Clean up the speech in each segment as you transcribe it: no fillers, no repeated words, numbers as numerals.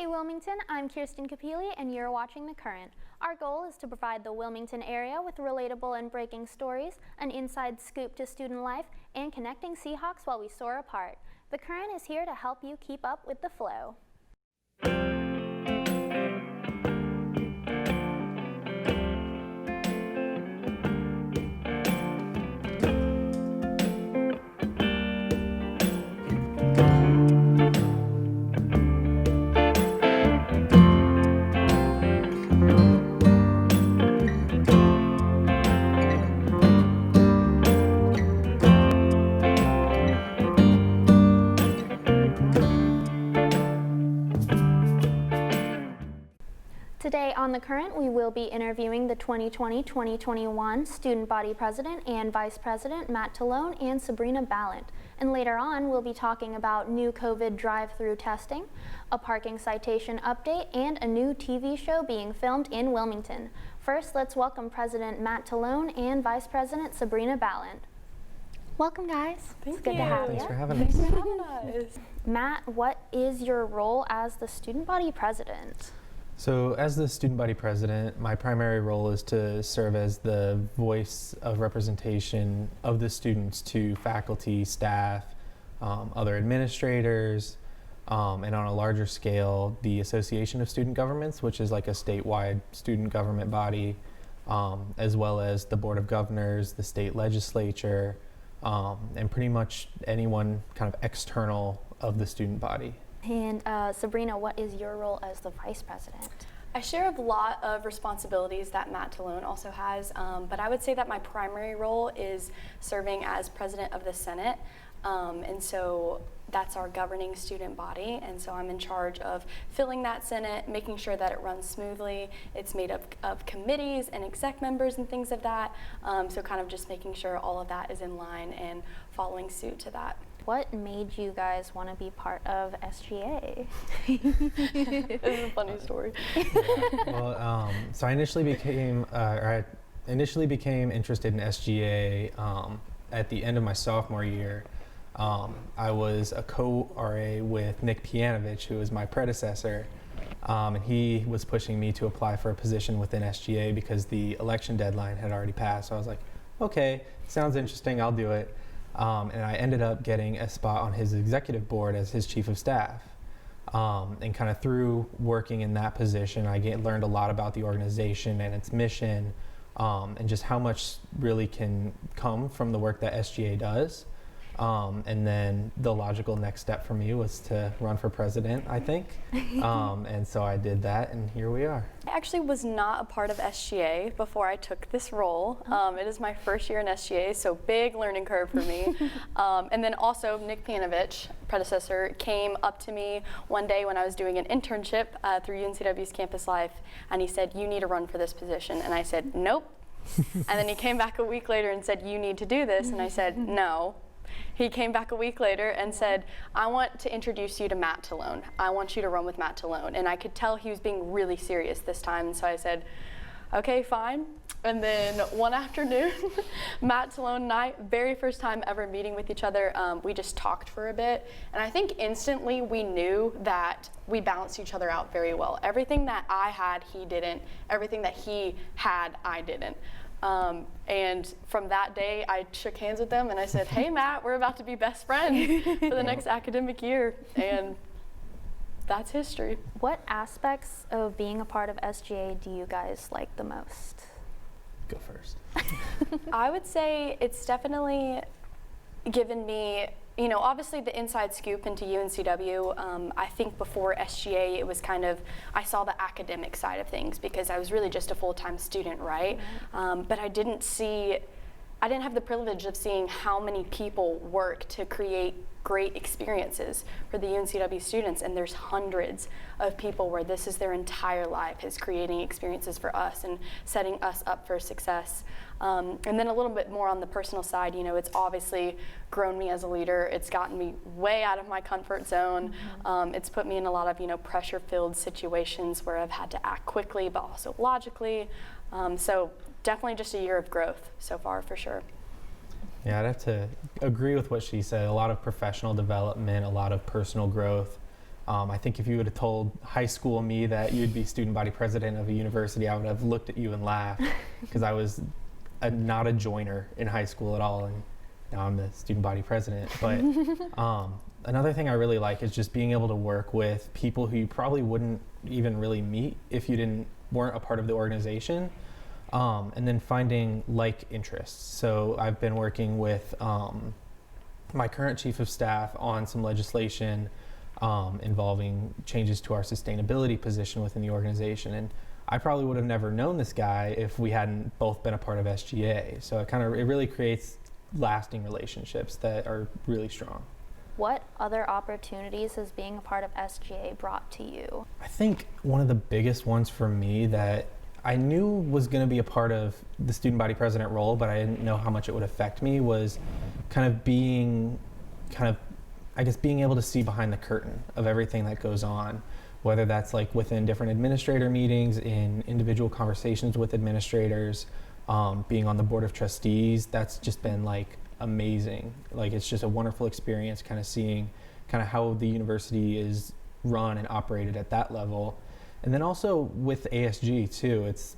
Hey Wilmington, I'm Kirsten Capili and you're watching The Current. Our goal is to provide the Wilmington area with relatable and breaking stories, an inside scoop to student life, and connecting Seahawks while we soar apart. The Current is here to help you keep up with the flow. Today on The Current, we will be interviewing the 2020-2021 Student Body President and Vice President Matt Talone and Sabrina Balent. And later on, we'll be talking about new COVID drive-through testing, a parking citation update, and a new TV show being filmed in Wilmington. First, let's welcome President Matt Talone and Vice President Sabrina Balent. Welcome, guys. It's good to have you. Thanks for having us. Thanks for having us. Matt, what is your role as the Student Body President? So as the student body president, my primary role is to serve as the voice of representation of the students to faculty, staff, other administrators, and on a larger scale, the Association of Student Governments, which is like a statewide student government body, as well as the Board of Governors, the state legislature, and pretty much anyone kind of external of the student body. And Sabrina, what is your role as the Vice President? I share a lot of responsibilities that Matt Talone also has, but I would say that my primary role is serving as President of the Senate, and so that's our governing student body, and so I'm in charge of filling that Senate, making sure that it runs smoothly. It's made up of committees and exec members and things of that, so kind of just making sure all of that is in line and following suit to that. What made you guys want to be part of SGA? This is a funny story. Well, so I initially became interested in SGA at the end of my sophomore year. I was a co-RA with Nick Pianovich, who was my predecessor, and he was pushing me to apply for a position within SGA because the election deadline had already passed. So I was like, okay, sounds interesting, I'll do it. And I ended up getting a spot on his executive board as his chief of staff. And kind of through working in that position, I learned a lot about the organization and its mission, and just how much really can come from the work that SGA does. And then the logical next step for me was to run for president, I think. And so I did that, and here we are. I actually was not a part of SGA before I took this role. It is my first year in SGA, so big learning curve for me. And then also Nick Pianovich, predecessor, came up to me one day when I was doing an internship through UNCW's Campus Life, and he said, "You need to run for this position." And I said, "Nope." And then he came back a week later and said, "You need to do this." And I said, "No." He came back a week later and said, "I want to introduce you to Matt Talone. I want you to run with Matt Talone." And I could tell he was being really serious this time, and so I said, "Okay, fine." And then one afternoon, Matt Talone and I, very first time ever meeting with each other, we just talked for a bit. And I think instantly we knew that we balanced each other out very well. Everything that I had, he didn't. Everything that he had, I didn't. And from that day, I shook hands with him and I said, "Hey, Matt, we're about to be best friends for the next academic year." And that's history. What aspects of being a part of SGA do you guys like the most? Go first. I would say it's definitely given me, obviously the inside scoop into UNCW. I think before SGA, it was kind of, I saw the academic side of things because I was really just a full-time student, right? But I didn't have the privilege of seeing how many people work to create great experiences for the UNCW students, and there's hundreds of people where this is their entire life, is creating experiences for us and setting us up for success. And then a little bit more on the personal side, it's obviously grown me as a leader. It's gotten me way out of my comfort zone. It's put me in a lot of, pressure-filled situations where I've had to act quickly, but also logically. So definitely just a year of growth so far, for sure. Yeah, I'd have to agree with what she said. A lot of professional development, a lot of personal growth, I think if you would have told high school me that you'd be student body president of a university, I would have looked at you and laughed, because I was not a joiner in high school at all, and now I'm the student body president. But another thing I really like is just being able to work with people who you probably wouldn't even really meet if you weren't a part of the organization, and then finding like interests. So I've been working with my current chief of staff on some legislation involving changes to our sustainability position within the organization. And I probably would have never known this guy if we hadn't both been a part of SGA. So it really creates lasting relationships that are really strong. What other opportunities has being a part of SGA brought to you? I think one of the biggest ones for me that I knew was going to be a part of the student body president role, but I didn't know how much it would affect me, was being able to see behind the curtain of everything that goes on, whether that's like within different administrator meetings, in individual conversations with administrators, being on the board of trustees. That's just been like amazing. Like, it's just a wonderful experience seeing how the university is run and operated at that level. And then also with ASG too, it's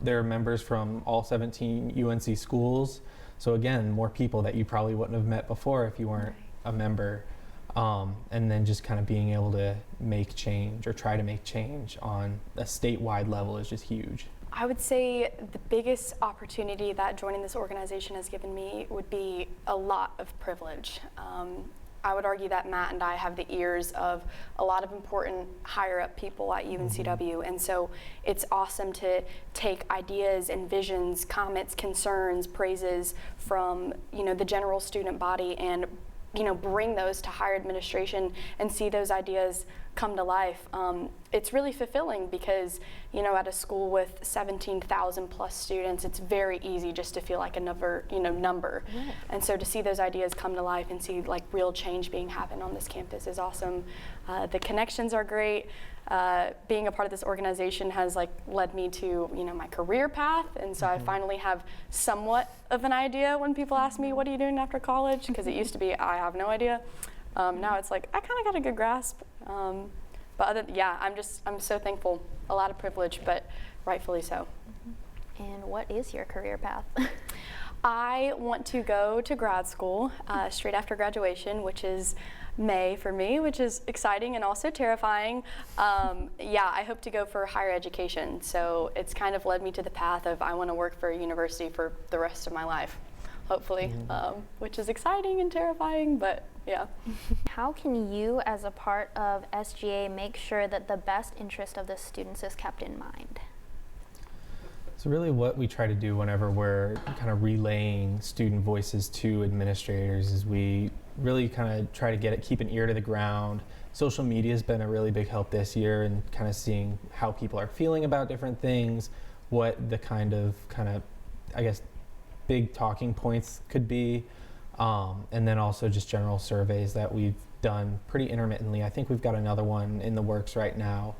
there are members from all 17 UNC schools. So again, more people that you probably wouldn't have met before if you weren't a member. And then just being able to make change, or try to make change on a statewide level, is just huge. I would say the biggest opportunity that joining this organization has given me would be a lot of privilege. I would argue that Matt and I have the ears of a lot of important higher up people at UNCW, and so it's awesome to take ideas and visions, comments, concerns, praises from the general student body and bring those to higher administration and see those ideas come to life. It's really fulfilling because, at a school with 17,000 plus students, it's very easy just to feel like a number. Right. And so to see those ideas come to life and see like real change being happen on this campus is awesome. The connections are great. Being a part of this organization has led me to my career path, and so I finally have somewhat of an idea when people ask me, what are you doing after college? Because it used to be, I have no idea. Now it's like, I kind of got a good grasp. But I'm so thankful. A lot of privilege, but rightfully so. And what is your career path? I want to go to grad school straight after graduation, which is May for me, which is exciting and also terrifying. I hope to go for higher education. So it's kind of led me to the path of I want to work for a university for the rest of my life, hopefully, which is exciting and terrifying, but yeah. How can you, as a part of SGA, make sure that the best interest of the students is kept in mind? So really what we try to do whenever we're relaying student voices to administrators is we really try to keep an ear to the ground. Social media has been a really big help this year, and seeing how people are feeling about different things, what the big talking points could be, and then also just general surveys that we've done pretty intermittently. I think we've got another one in the works right now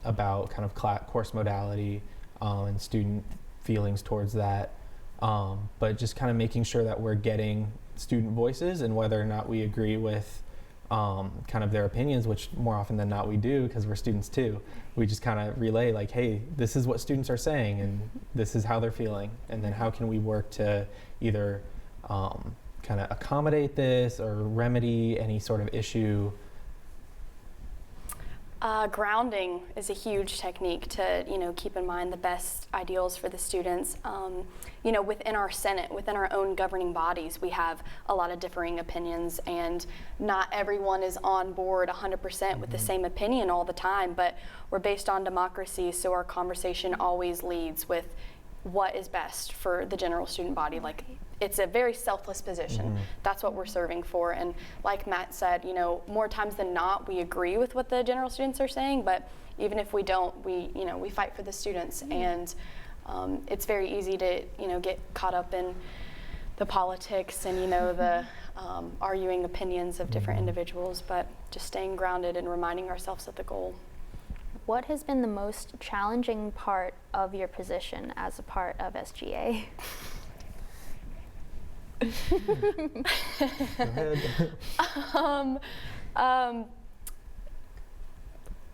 about course modality and student feelings towards that, but just making sure that we're getting student voices, and whether or not we agree with their opinions, which more often than not we do because we're students too. We just relay hey, this is what students are saying and this is how they're feeling, and then how can we work to either accommodate this or remedy any sort of issue. Grounding is a huge technique to, keep in mind the best ideals for the students. Within our Senate, within our own governing bodies, we have a lot of differing opinions, and not everyone is on board 100% with the same opinion all the time, but we're based on democracy, so our conversation always leads with what is best for the general student body. It's a very selfless position. That's what we're serving for. And like Matt said, more times than not, we agree with what the general students are saying, but even if we don't, we fight for the students. And it's very easy to, get caught up in the politics and, the arguing opinions of different individuals, but just staying grounded and reminding ourselves of the goal. What has been the most challenging part of your position as a part of SGA? Go ahead.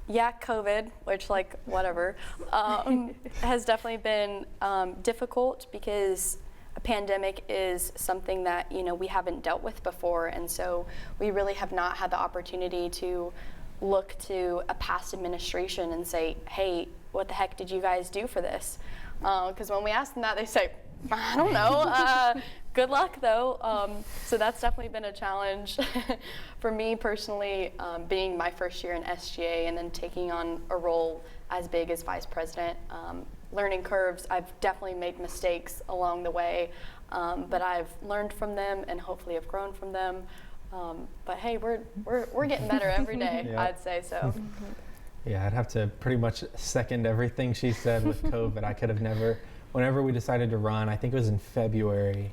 Yeah, COVID, which like whatever, has definitely been difficult because a pandemic is something that we haven't dealt with before, and so we really have not had the opportunity to look to a past administration and say, hey, what the heck did you guys do for this? Because when we ask them that, they say, I don't know. Good luck, though. So that's definitely been a challenge for me personally, being my first year in SGA and then taking on a role as big as vice president. Learning curves, I've definitely made mistakes along the way, but I've learned from them and hopefully have grown from them. But hey, we're getting better every day, Yeah. I'd say so. Yeah, I'd have to pretty much second everything she said with COVID. I could have never, whenever we decided to run, I think it was in February,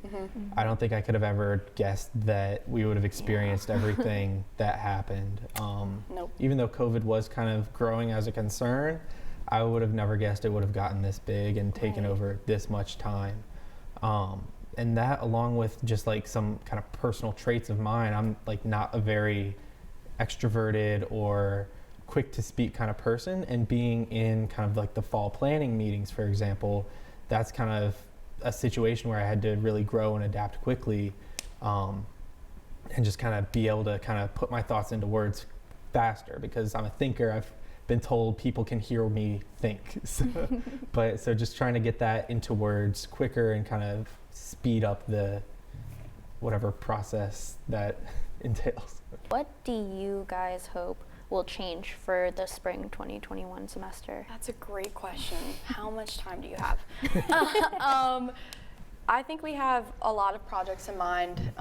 I don't think I could have ever guessed that we would have experienced everything that happened. Nope. Even though COVID was kind of growing as a concern, I would have never guessed it would have gotten this big and taken over this much time. And that, along with just like some kind of personal traits of mine, I'm like not a very extroverted or quick to speak kind of person, and being in kind of like the fall planning meetings, for example, that's kind of a situation where I had to really grow and adapt quickly, and just kind of be able to kind of put my thoughts into words faster, because I'm a thinker. I've been told people can hear me think. So just trying to get that into words quicker and kind of speed up the whatever process that entails. What do you guys hope will change for the spring 2021 semester? That's a great question. How much time do you have? I think we have a lot of projects in mind.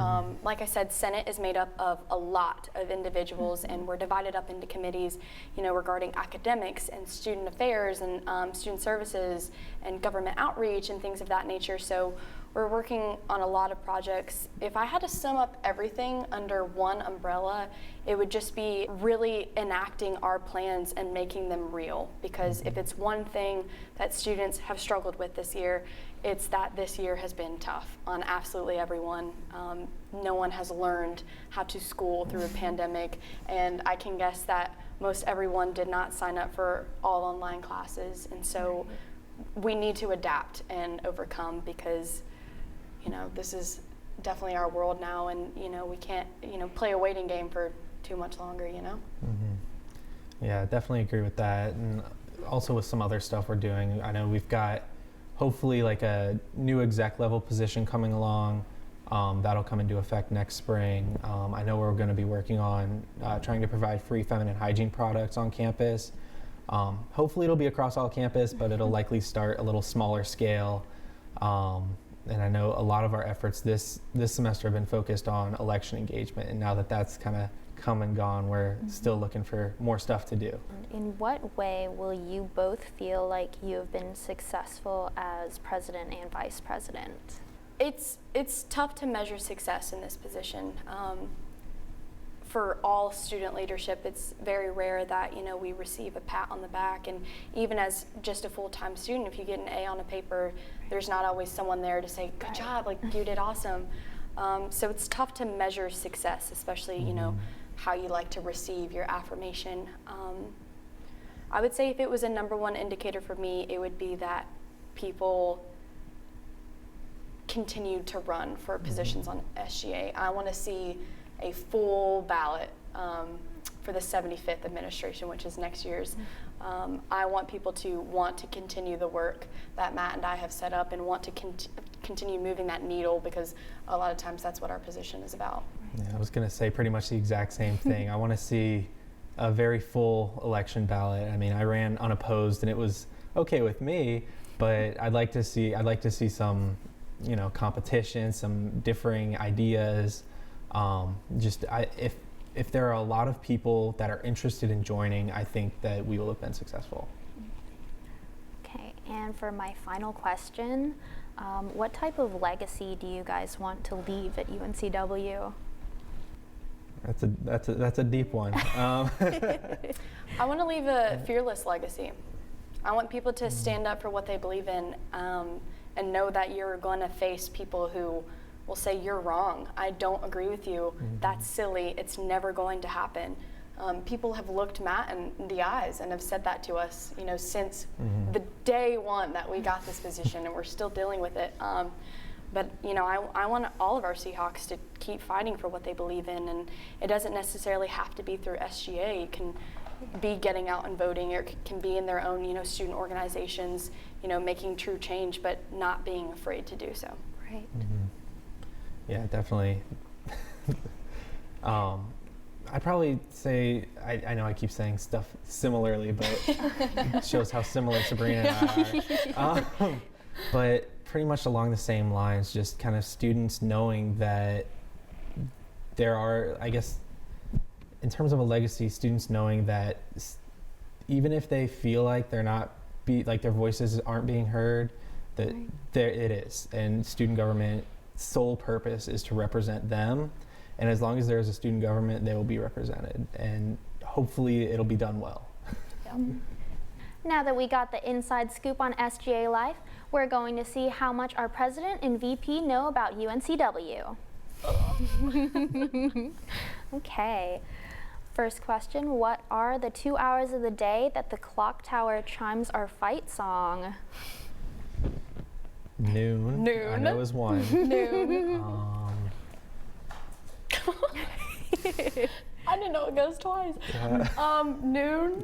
Like I said, Senate is made up of a lot of individuals, and we're divided up into committees, regarding academics and student affairs and student services and government outreach and things of that nature. So we're working on a lot of projects. If I had to sum up everything under one umbrella, it would just be really enacting our plans and making them real. Because if it's one thing that students have struggled with this year, it's that this year has been tough on absolutely everyone. No one has learned how to school through a pandemic, and I can guess that most everyone did not sign up for all online classes, and so we need to adapt and overcome, because this is definitely our world now, and we can't play a waiting game for too much longer. Yeah, definitely agree with that. And also with some other stuff we're doing, I know we've got hopefully like a new exec level position coming along. That'll come into effect next spring. I know we're going to be working on trying to provide free feminine hygiene products on campus. Hopefully it'll be across all campus, but it'll likely start a little smaller scale. And I know a lot of our efforts this semester have been focused on election engagement, and now that that's kind of come and gone, we're still looking for more stuff to do. In what way will you both feel like you have been successful as president and vice president? It's tough to measure success in this position. For all student leadership, it's very rare that we receive a pat on the back, and even as just a full-time student, if you get an A on a paper, there's not always someone there to say, good job, like you did awesome. So it's tough to measure success, especially how you like to receive your affirmation. I would say if it was a number one indicator for me, it would be that people continued to run for positions on SGA. I want to see a full ballot for the 75th administration, which is next year's. I want people to want to continue the work that Matt and I have set up, and want to continue moving that needle, because a lot of times that's what our position is about. Yeah, I was going to say pretty much the exact same thing. I want to see a very full election ballot. I mean, I ran unopposed, and it was okay with me, but I'd like to see some, competition, some differing ideas. If there are a lot of people that are interested in joining, I think that we will have been successful. Okay, and for my final question, what type of legacy do you guys want to leave at UNCW? That's a deep one. I want to leave a fearless legacy. I want people to stand up for what they believe in, and know that you're going to face people who will say, you're wrong, I don't agree with you, that's silly, it's never going to happen. People have looked Matt in the eyes and have said that to us, you know, since the day one that we got this position, and we're still dealing with it. But you know, I want all of our Seahawks to keep fighting for what they believe in, and it doesn't necessarily have to be through SGA. It can be getting out and voting, or it can be in their own, you know, student organizations, you know, making true change, but not being afraid to do so. Right. Yeah, definitely. I'd probably say, I know I keep saying stuff similarly, but it shows how similar Sabrina and I are. But pretty much along the same lines, just kind of students knowing that there are, I guess, in terms of a legacy, students knowing that even if they feel like they're not, like their voices aren't being heard, that there it is. And student government's sole purpose is to represent them. And as long as there is a student government, they will be represented. And hopefully it'll be done well. Now that we got the inside scoop on SGA life, we're going to see how much our president and VP know about UNCW. Okay. First question, what are the 2 hours of the day that the clock tower chimes our fight song? Noon. I know is one. Noon. I didn't know it goes twice. Noon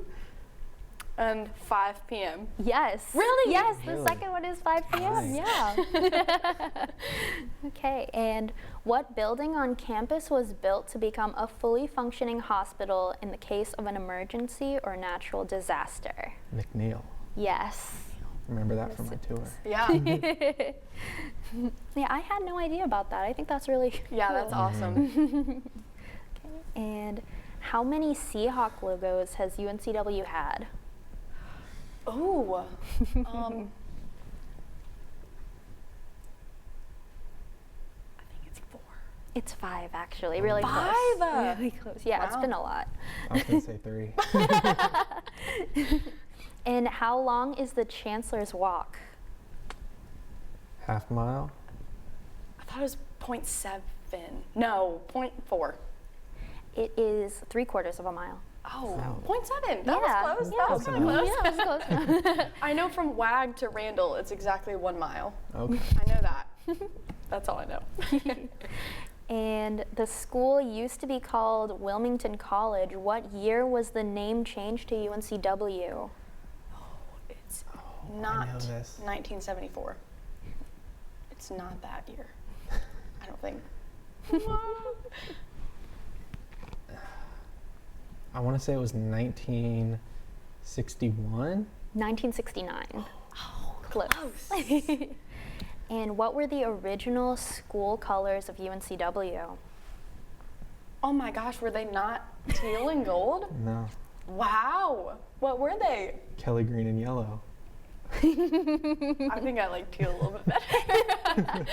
and 5 p.m. Yes. Really? Yes, Really? the second one is 5 p.m. Nice. Yeah. Okay, and what building on campus was built to become a fully functioning hospital in the case of an emergency or natural disaster? McNeil. Yes. Remember that from my tour. Yeah. Yeah, I had no idea about that. I think that's really Yeah, cool. that's awesome. And how many Seahawk logos has UNCW had? Oh. I think it's 4. It's 5, actually. Really 5? close. Really close. Yeah, it's Wow. been a lot. I was going to say 3. And how long is the Chancellor's Walk? Half mile? I thought it was 0.7. No, 0.4. It is 3/4 of a mile. Oh, Wow. 0.7. That was close. Yeah, That was kind of close. Yeah, it was close. I know from Wag to Randall, it's exactly 1 mile. Okay. I know that. That's all I know. And the school used to be called Wilmington College. What year was the name changed to UNCW? It's I not know this. 1974. It's not that year. I don't think. I want to say it was 1961. 1969. Oh, Close. And what were the original school colors of UNCW? Oh my gosh, were they not teal and gold? No. Wow. What were they? Kelly green and yellow. I think I like teal a little bit better.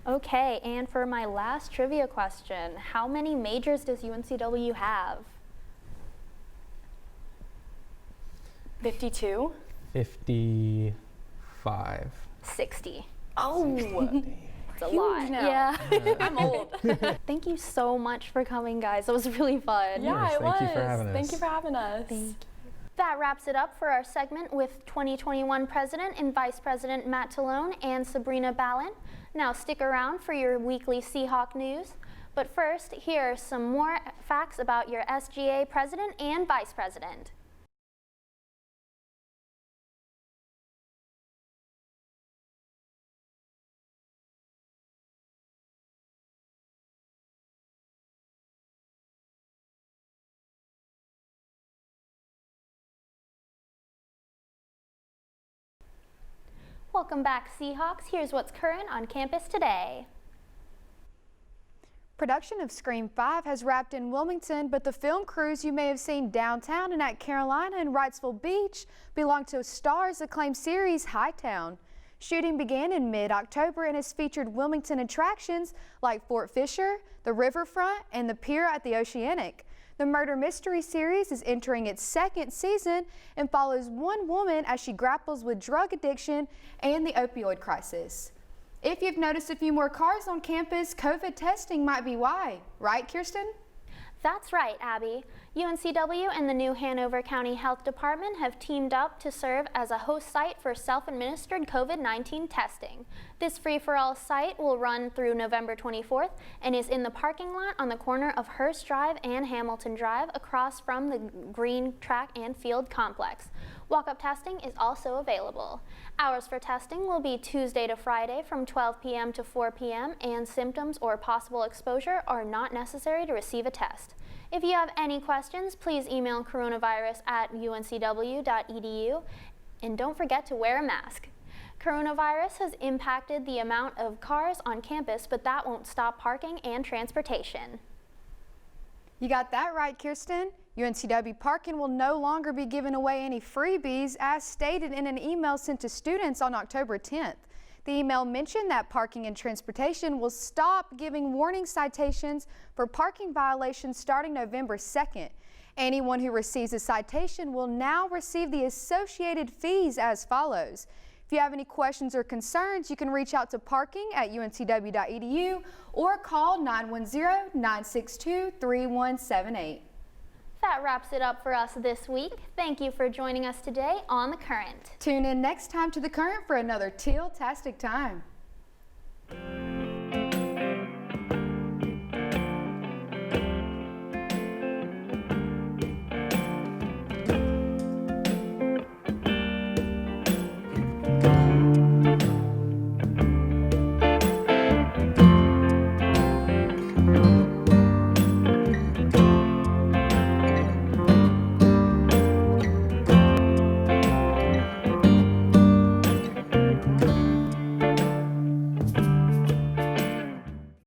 Okay, and for my last trivia question, how many majors does UNCW have? 52. 55. 60. Oh, It's a Huge lot. now. Yeah. I'm old. Thank you so much for coming, guys. It was really fun. Yeah, it Thank was. you for having us. Thank you for having us. Thank you. That wraps it up for our segment with 2021 President and Vice President Matt Talone and Sabrina Balent. Now stick around for your weekly Seahawk news. But first, here are some more facts about your SGA President and Vice President. Welcome back, Seahawks. Here's what's current on campus today. Production of Scream 5 has wrapped in Wilmington, but the film crews you may have seen downtown and at Carolina and Wrightsville Beach belong to Star's acclaimed series Hightown. Shooting began in mid-October and has featured Wilmington attractions like Fort Fisher, the riverfront, and the pier at the Oceanic. The murder mystery series is entering its 2nd season and follows one woman as she grapples with drug addiction and the opioid crisis. If you've noticed a few more cars on campus, COVID testing might be why. Right, Kirsten? That's right, Abby. UNCW and the new Hanover County Health Department have teamed up to serve as a host site for self-administered COVID-19 testing. This free-for-all site will run through November 24th and is in the parking lot on the corner of Hearst Drive and Hamilton Drive across from the Green Track and Field Complex. Walk-up testing is also available. Hours for testing will be Tuesday to Friday from 12 p.m. to 4 p.m. and symptoms or possible exposure are not necessary to receive a test. If you have any questions, please email coronavirus@uncw.edu and don't forget to wear a mask. Coronavirus has impacted the amount of cars on campus, but that won't stop parking and transportation. You got that right, Kirsten. UNCW parking will no longer be giving away any freebies as stated in an email sent to students on October 10th. The email mentioned that Parking and Transportation will stop giving warning citations for parking violations starting November 2nd. Anyone who receives a citation will now receive the associated fees as follows. If you have any questions or concerns, you can reach out to parking@uncw.edu or call 910-962-3178. That wraps it up for us this week. Thank you for joining us today on The Current. Tune in next time to The Current for another teal-tastic time.